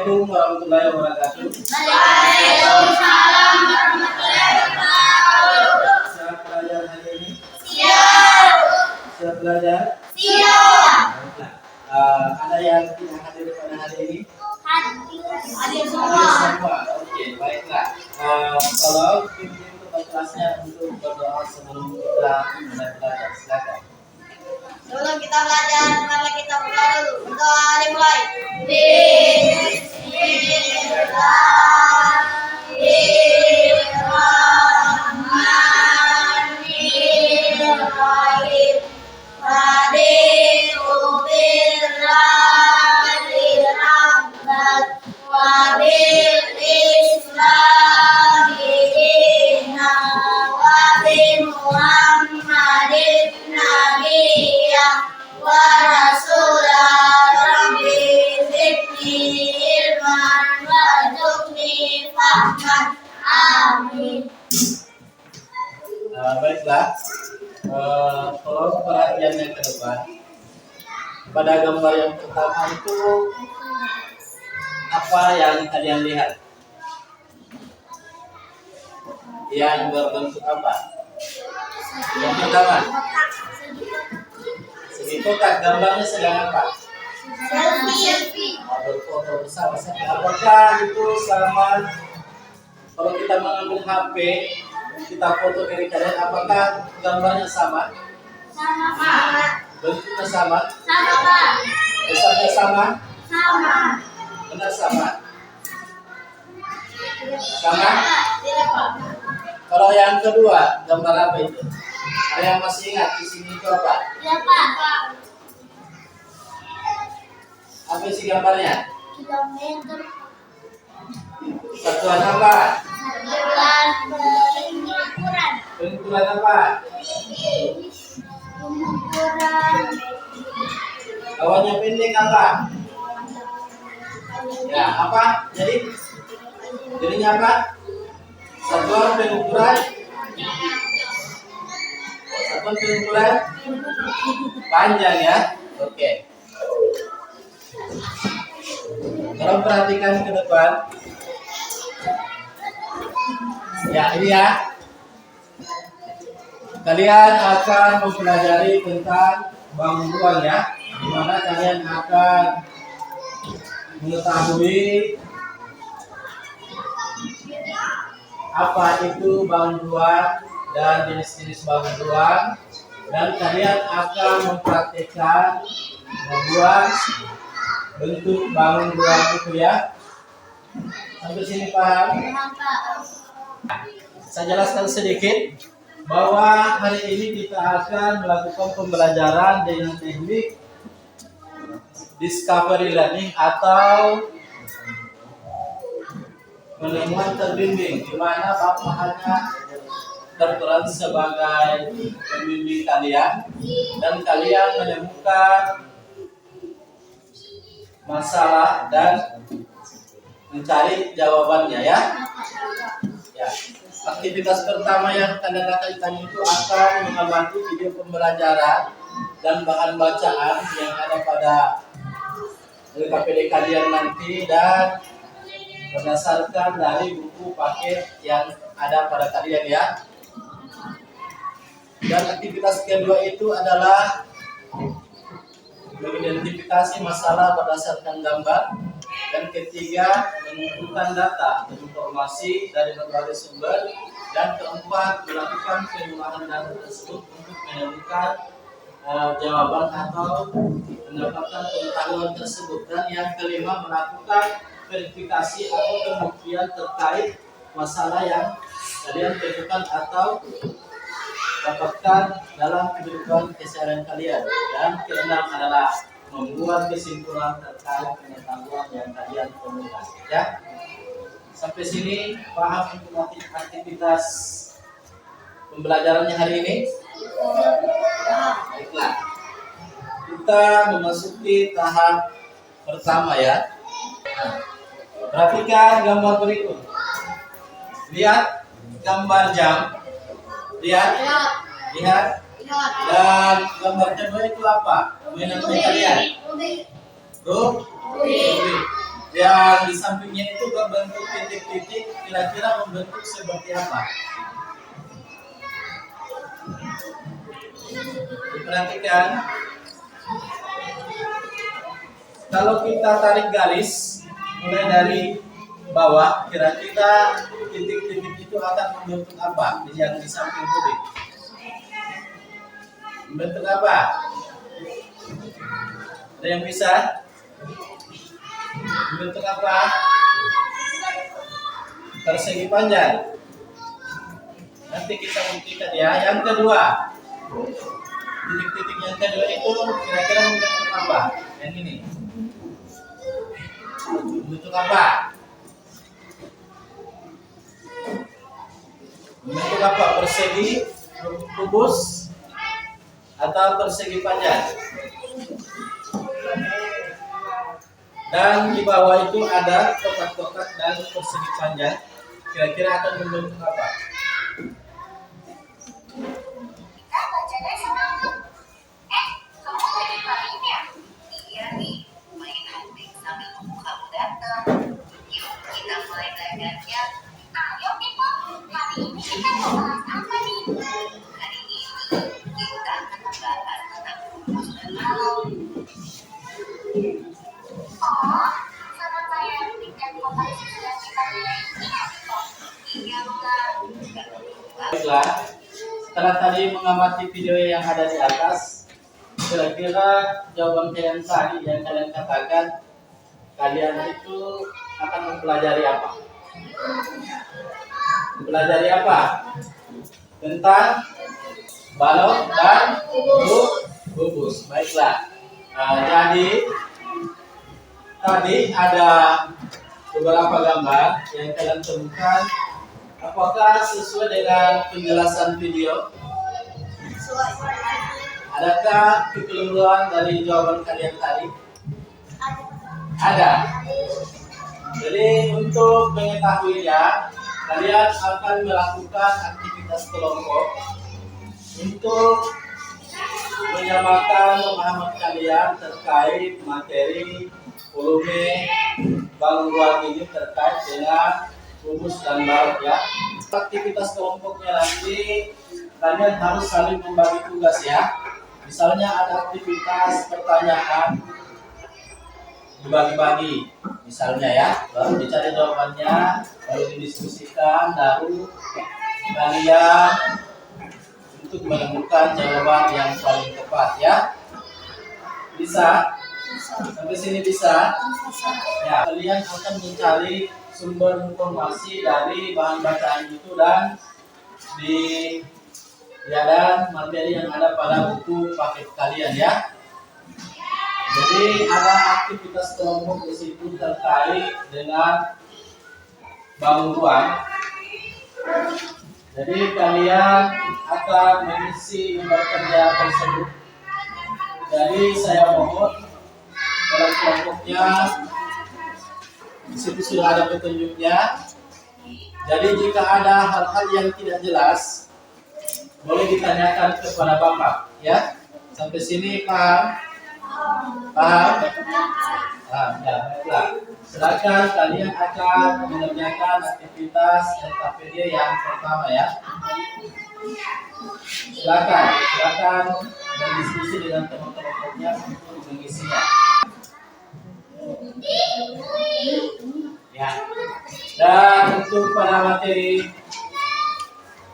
Assalamualaikum warahmatullahi wabarakatuh. Waalaikumsalam warahmatullahi wabarakatuh. Siap belajar hari ini? Siap. Siap belajar? Siap. Baiklah. Ada yang tidak hadir pada hari ini? Hadir Hadir semua. semua. Oke, baiklah. Tolong pimpin kepada kelasnya untuk berdoa sebelum kita mulai belajar. Silakan. Sebelum kita belajar, mari kita berdoa dulu. Berdoa dimulai. Bismillahirrahmanirrahim. Raditu billahi rabban wa bil islami dinan wa bi Muhammadin nabiyyan wa rasulan rabbi zidni ilman warzuqni fahman. Amin. Baiklah. Tolong perhatiannya ke depan. Pada gambar yang pertama itu apa yang kalian lihat? Yang berbentuk apa? Yang pertama, segi kotak. Gambarnya sedang apa? Selfie. Berfoto bersama. Apakah itu sama? Kalau kita mengambil HP, kita foto diri kalian, apakah gambarnya sama? Sama Pak. Bentuknya sama? Sama Pak. Besarnya sama? Sama. Benar sama? Sama? Tidak Pak. Kalau yang kedua, gambar apa itu? Ada yang masih ingat di sini itu apa? Tidak Pak. Apa isi gambarnya? Kilometer. Satuan apa? Bulan pengukuran. Pengukuran apa? Pengukuran. Kawannya pendek apa? Ya, apa? Jadinya apa? Satuan pengukuran. Satuan pengukuran panjang ya. Oke. Tolong perhatikan ke depan. Ya, ini ya. Kalian akan mempelajari tentang bangun ruang ya, di mana kalian akan mengetahui apa itu bangun ruang dan jenis-jenis bangun ruang, dan kalian akan mempraktikkan membuat bentuk bangun ruang itu ya. Sampai sini paham? Saya jelaskan sedikit bahwa hari ini kita akan melakukan pembelajaran dengan teknik discovery learning atau penemuan terbimbing, di mana Bapak hanya berperan sebagai pembimbing kalian dan kalian menemukan masalah dan mencari jawabannya ya. Ya. Aktivitas pertama yang kalian lakukan itu akan mengamati video pembelajaran dan bahan bacaan yang ada pada LKPD kalian nanti, dan berdasarkan dari buku paket yang ada pada kalian ya. Dan aktivitas kedua itu adalah mengidentifikasi masalah berdasarkan gambar, dan ketiga mengumpulkan data dan informasi dari berbagai sumber, dan keempat melakukan pengolahan data tersebut untuk menemukan jawaban atau mendapatkan pengetahuan tersebut, dan yang kelima melakukan verifikasi atau pembuktian terkait masalah yang kalian temukan atau dapatkan dalam kehidupan keseharian kalian, dan keenam adalah membuat kesimpulan terkait pengetahuan yang kalian temukan ya. Sampai sini paham untuk aktivitas pembelajarannya hari ini? Baiklah, kita memasuki tahap pertama ya. Perhatikan gambar berikut. Lihat gambar jam. Lihat. Dan gambar kedua itu apa? Mainan kalian? Rubik. yang di sampingnya itu berbentuk titik-titik, kira-kira membentuk seperti apa? Perhatikan, kalau kita tarik garis mulai dari bawah, kira-kira titik-titik itu akan membentuk apa? Yang di samping kiri membentuk apa? Ada yang bisa? Membentuk apa? Persegi panjang. Nanti kita buktikan ya. Yang kedua, titik-titik yang kedua itu kira-kira membentuk apa? Yang ini membentuk apa? Membentuk apa? Persegi kubus atau persegi panjang? Dan di bawah itu ada kotak-kotak dan persegi panjang. Kira-kira akan membentuk apa? Baiklah, setelah tadi mengamati video yang ada di atas, kira-kira jawaban kalian tadi yang kalian katakan, kalian itu akan mempelajari apa? Mempelajari apa? Tentang balok dan kubus. Baiklah. Jadi tadi ada beberapa gambar yang kalian temukan. Apakah sesuai dengan penjelasan video? Sesuai. Adakah kekeliruan dari jawaban kalian tadi? Ada. Jadi untuk mengetahuinya, kalian akan melakukan aktivitas kelompok untuk menyamakan pemahaman kalian terkait materi volume bangun ruang ini terkait dengan kubus dan balok ya. Aktivitas kelompoknya nanti kalian harus saling membagi tugas ya. Misalnya ada aktivitas pertanyaan dibagi-bagi, misalnya ya, baru dicari jawabannya, baru didiskusikan, baru kalian untuk menemukan jawaban yang paling tepat ya. Bisa? Sampai sini bisa? Ya, kalian akan mencari sumber informasi dari bahan bacaan itu dan dan materi yang ada pada buku paket kalian ya. Jadi ada aktivitas kelompok di situ terkait dengan bangun ruang. Jadi kalian akan mengisi lembar kerja tersebut. Jadi saya mohon dalam kelompoknya di situ sudah ada petunjuknya. Jadi jika ada hal-hal yang tidak jelas, boleh ditanyakan kepada Bapak, ya. Sampai sini paham? Paham? Paham, ya, baiklah. Silakan kalian akan mengerjakan aktivitas LKPD yang pertama ya. Silakan berdiskusi dengan teman-temannya untuk mengisinya. Ya. Dan untuk pada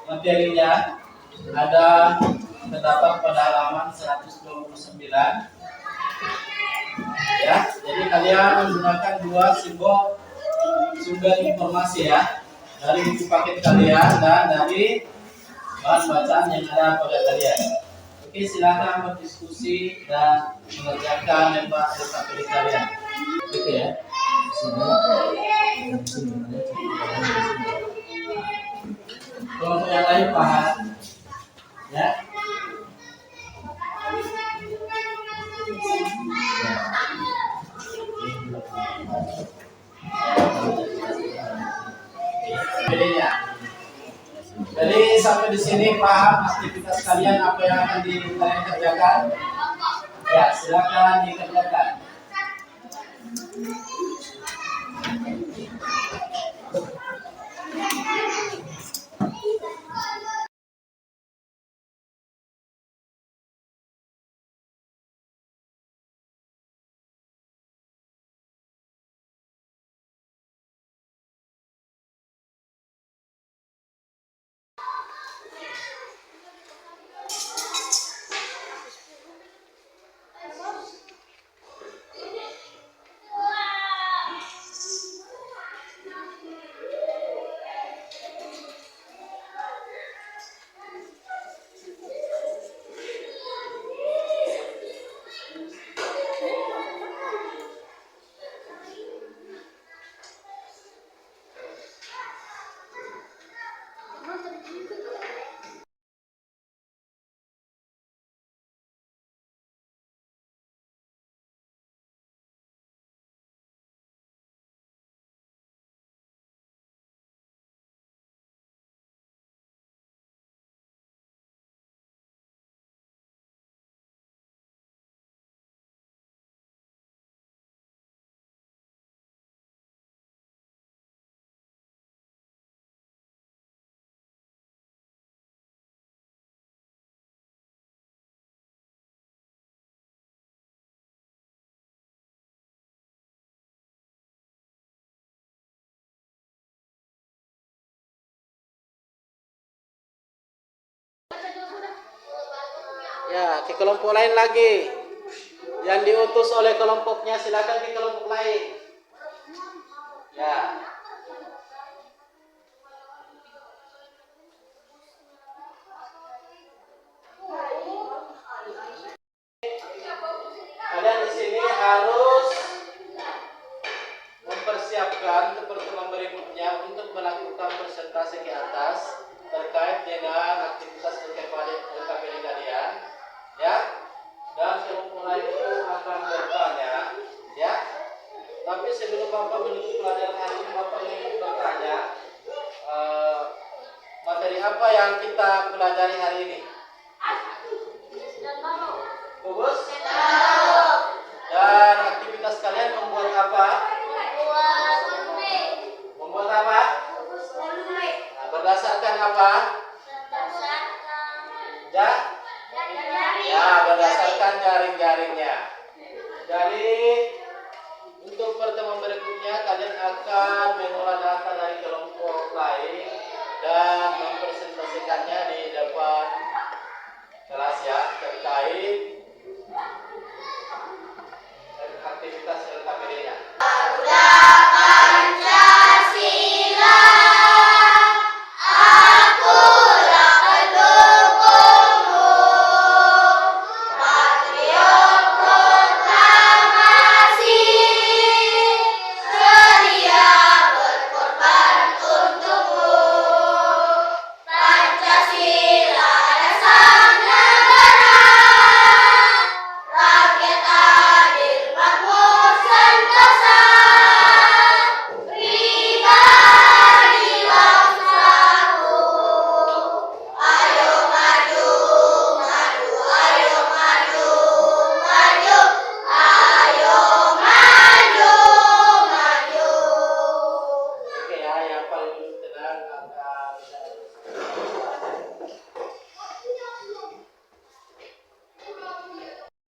materinya ada terdapat pada halaman 129. Ya, jadi kalian menggunakan dua sumber informasi ya, dari buku paket kalian dan dari bahan bacaan yang ada pada kalian. Oke, silakan berdiskusi dan mengerjakan lembar LKPD kalian. Oke ya. Kelompok yang lain paham? Ya. Bedanya. Jadi sampai di sini paham aktivitas kalian apa yang akan kalian kerjakan? Ya, silakan dikerjakan. Ya, ke kelompok lain lagi. Yang diutus oleh kelompoknya silakan ke kelompok lain. Ya. Kalian di sini harus mempersiapkan untuk pertemuan berikutnya untuk melakukan presentasi ke atas terkait dengan aktivitas LKPD kalian, ya. Dan kelompok lain itu akan bertanya, ya. Tapi sebelum Bapak menutup pelajaran hari ini, Bapak ingin bertanya materi apa yang kita pelajari hari ini? Bubus? Dan aktivitas kalian membuat apa? Membuat apa? Nah, berdasarkan apa? Ya, berdasarkan jaring-jaringnya. Jadi untuk pertemuan berikutnya kalian akan mengolah data dari kelompok lain dan mempresentasikannya di depan kelas ya terkait aktivitas LKPD-nya.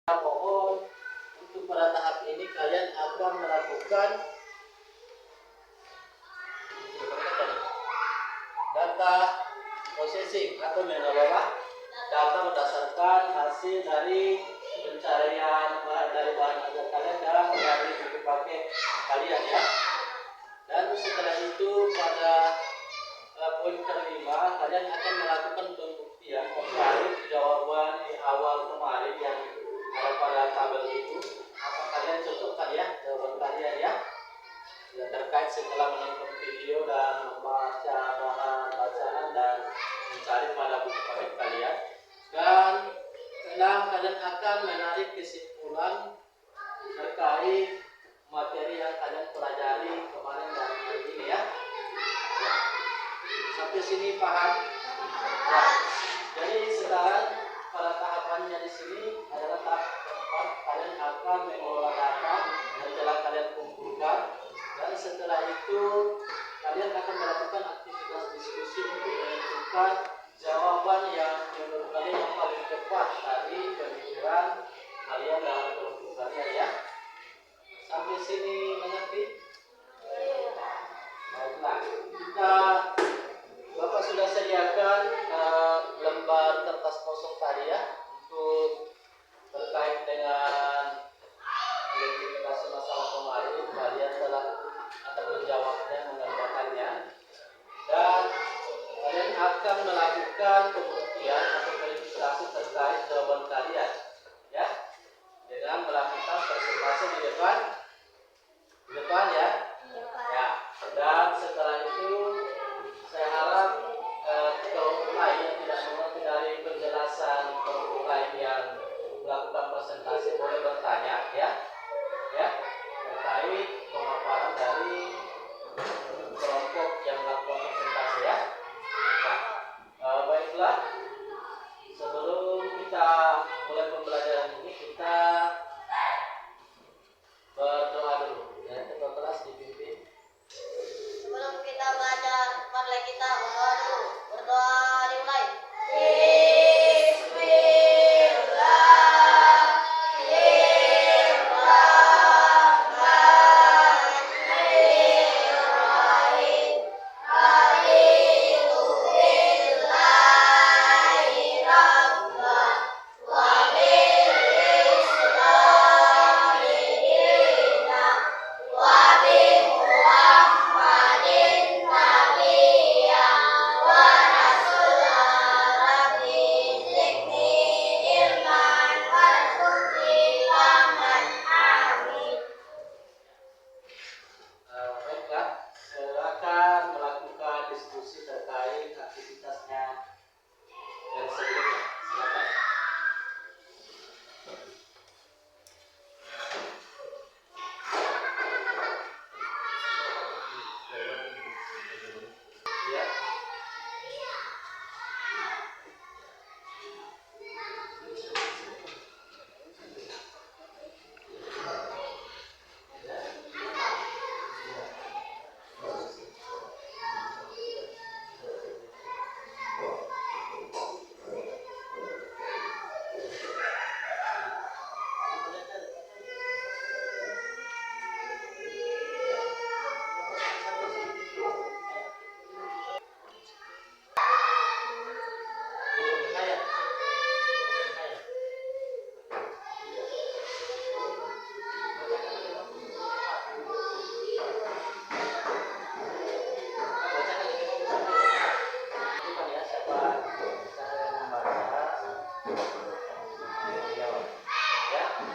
Mohon untuk pada tahap ini kalian akan melakukan data processing atau mengolah data berdasarkan hasil dari pencarian dari bahan ajar kalian dan dari buku paket kalian ya. Dan setelah itu pada poin kelima kalian akan melakukan pembuktian terkait jawaban di awal kemarin yang ada pada tabel itu. Apa kalian cocokkan ya jawaban kalian ya? Ya, terkait setelah menonton video dan membaca bahan bacaan dan mencari pada buku paket kalian. Dan keenam kalian akan menarik kesimpulan terkait materi yang kalian pelajari kemarin dan hari ini ya. Ya. Sampai sini paham? Ya. Jadi sekarang pada tahapannya di sini adalah tahap keempat, kalian akan mengelola data yang telah kalian kumpulkan. Dan setelah itu kalian akan melakukan aktivitas diskusi untuk menentukan jawaban yang menurut kalian yang paling tepat dari pemikiran kalian dalam kelompok kalian ya. Sampai sini mengerti? Baiklah, kita Bapak sudah sediakan lembar kertas kosong tadi ya untuk terkait dengan identifikasi masalah kemarin. Kalian telah akan menjawabnya, mengerjakannya, dan kalian akan melakukan pembuktian atau verifikasi terkait jawaban kalian, ya, dengan melakukan presentasi di depan ya, ya. Dan setelah itu saya harap kelompok lain yang tidak mengerti dari penjelasan kelompok lain yang melakukan presentasi boleh bertanya ya terkait pemaparan dari kelompok yang melakukan presentasi ya. Nah, baiklah, sebelum kita mulai pembelajaran ini kita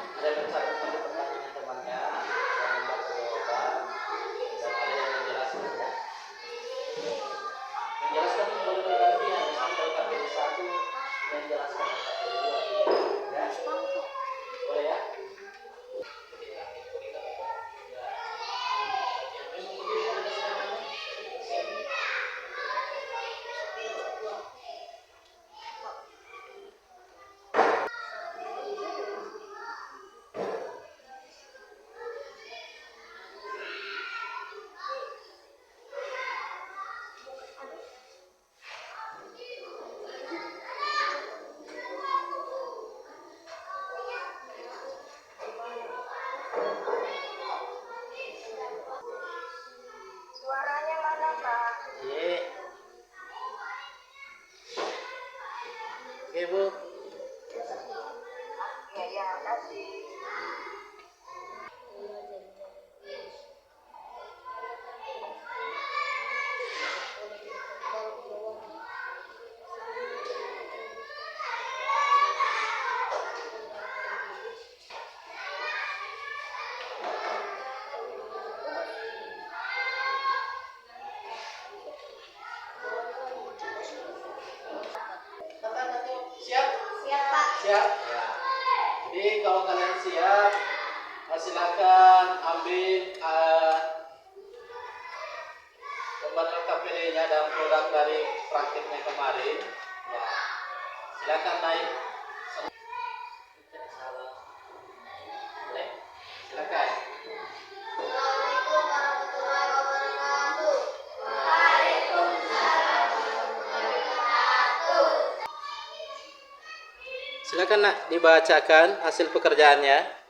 Ada yang mencatat pada pertanyaan temannya, yang membaca jawaban, dan ada yang menjelaskan ya. Menjelaskan itu boleh bergantian, misalnya dari KPD 1 yang menjelaskan KPD 2 ya. Boleh ya? Suaranya mana, Pak? Iya. Oke, Bu. Ya, ya, kasih. Siap? Siap, Pak. Siap? Ya. Jadi kalau kalian siap, silakan ambil gambar KPD-nya dan produk dari praktiknya kemarin. Ya. Silakan naik. Boleh. Silakan. Assalamualaikum warahmatullahi wabarakatuh. Waalaikumsalam warahmatullahi wabarakatuh. Silakan Nak dibacakan hasil pekerjaannya.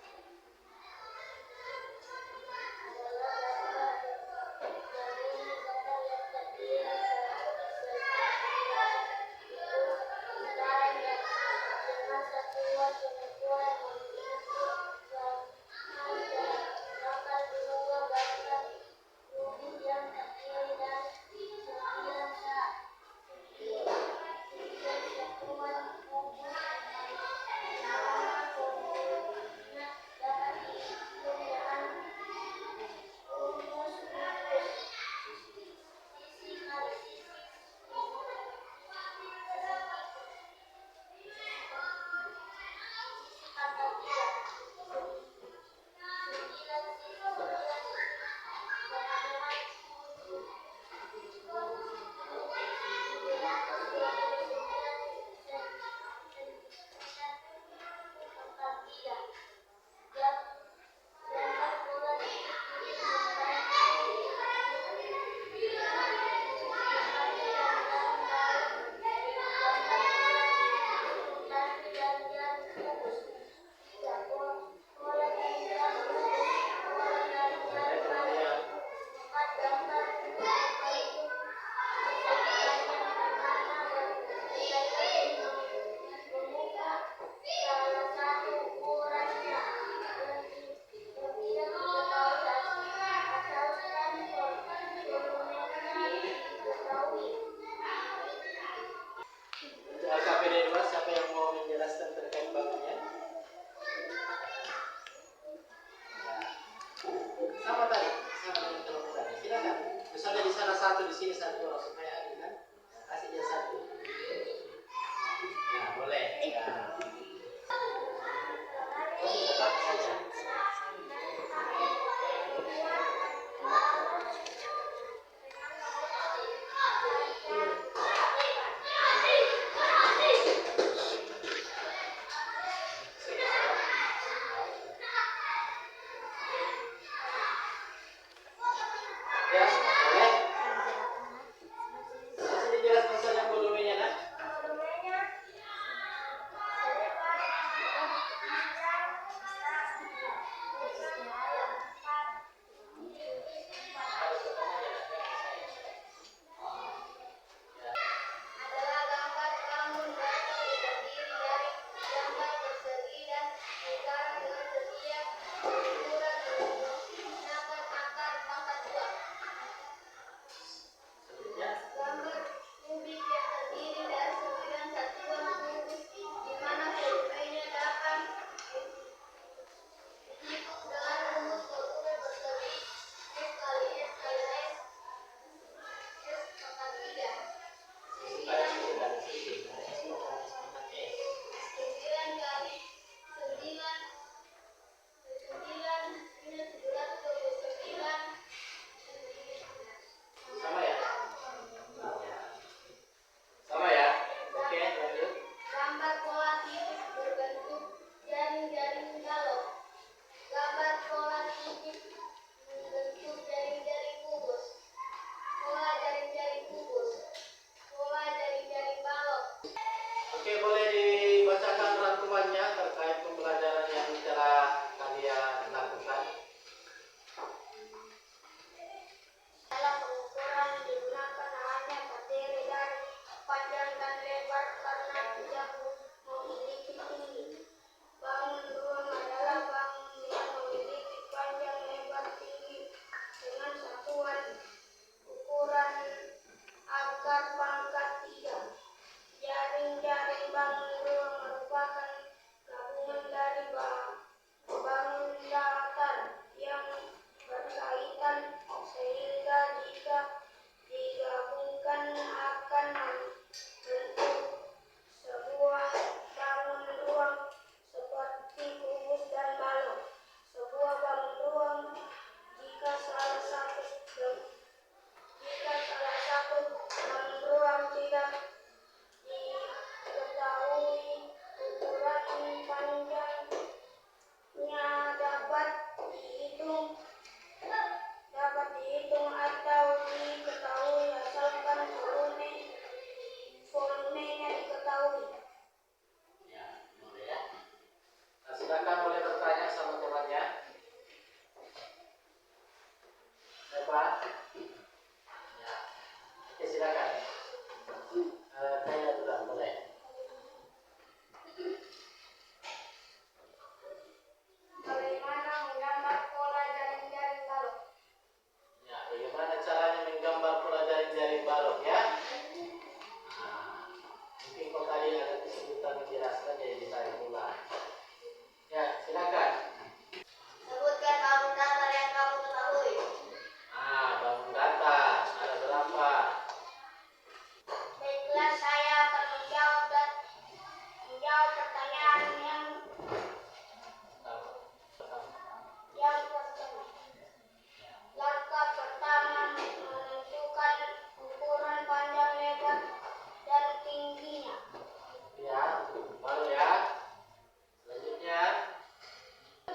KPD 2 siapa yang mau menjelaskan terkait bakunya? Sama tadi, sama dengan kelompok tadi. Silakan. Misalnya di sana satu, di sini satu, supaya adil kan? Kasih dia satu. Nah, boleh. Ya. Tetap saja. Ya, boleh. Masih dijelaskan saja volumenya, Nak.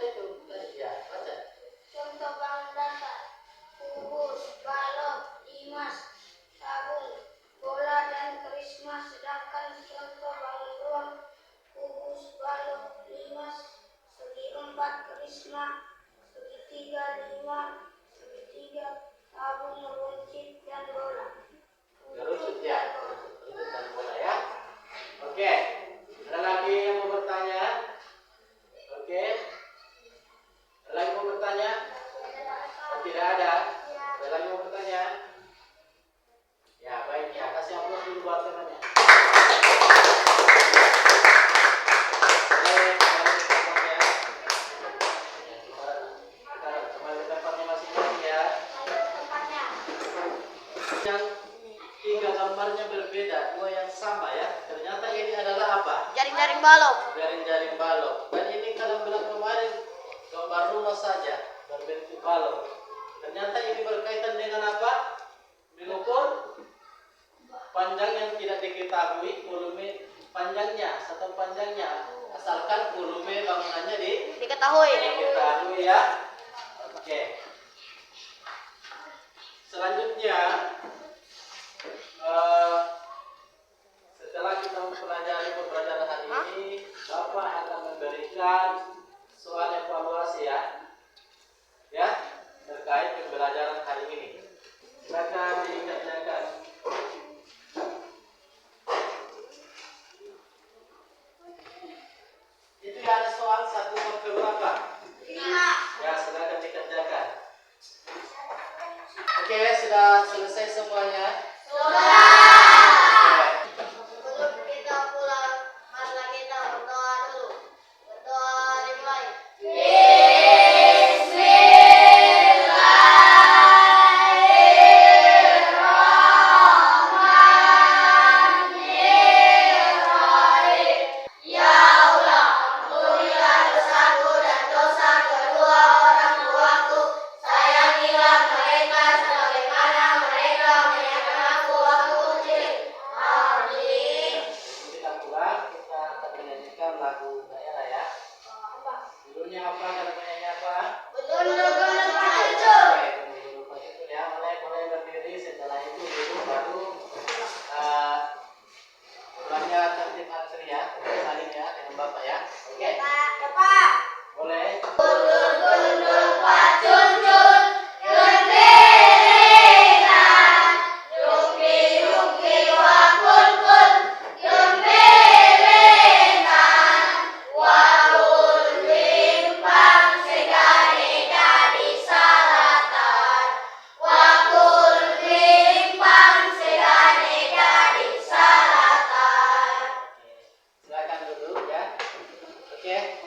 itu tadi ya, baca. Contoh bahan dasar: kubus, balok, limas, sabun, bola, dan krismas. Sedangkan contoh bangun ruang: kubus, balok, limas, segi empat, krisma, segitiga, lima, segitiga, sabun, runcit, dan bola. Kerucut ya, kerucut dan bola ya. Oke, ada lagi yang mau bertanya? Oke, ada lagi mau bertanya? Oh, tidak ada. Ada lagi mau bertanya? Ya baik ya, kasih aplaus dulu buat temannya. Oke, kembali ke tempatnya. Ya, kita kembali ke tempatnya masing-masing ya. Yang tiga gambarnya berbeda, dua yang sama ya. Ternyata ini adalah apa? Jaring-jaring balok. Jaring-jaring balok. Dan ini kalau bilang kemarin gambar rumah saja berbentuk balok. Ternyata ini berkaitan dengan apa? Mengukur panjang yang tidak diketahui volume panjangnya, satuan panjangnya, asalkan volume bangunannya Diketahui. diketahui ya. Oke. Selanjutnya setelah kita mempelajari pembelajaran hari ini, Bapak akan memberikan soal evaluasi ya terkait pembelajaran hari ini. Silakan dikerjakan. Itu ya, ada soal 1 sampai berapa? 5. Ya, silakan dikerjakan. Oke, sudah selesai semuanya. Sebelum kita pulang, marilah kita berdoa dulu. Berdoa dimulai. Kita pulang, kita akan menyanyikan lagu daerah ya. Judulnya apa? Namanya apa? Gunung-gunung Oke, Pacucur. dulu begitu ya. Mulai berdiri, setelah itu duduk, baru ulangnya tertib antri ya. Saling ya dengan Bapak ya. Oke. Bapak. Boleh. Gunung-gunung Pacucur, gembirikan, yuki-yuki wakul-kul, gembirikan, wakul limpang segane jadi salatan, wakul limpang segane jadi salatan. Silakan duduk ya. Oke.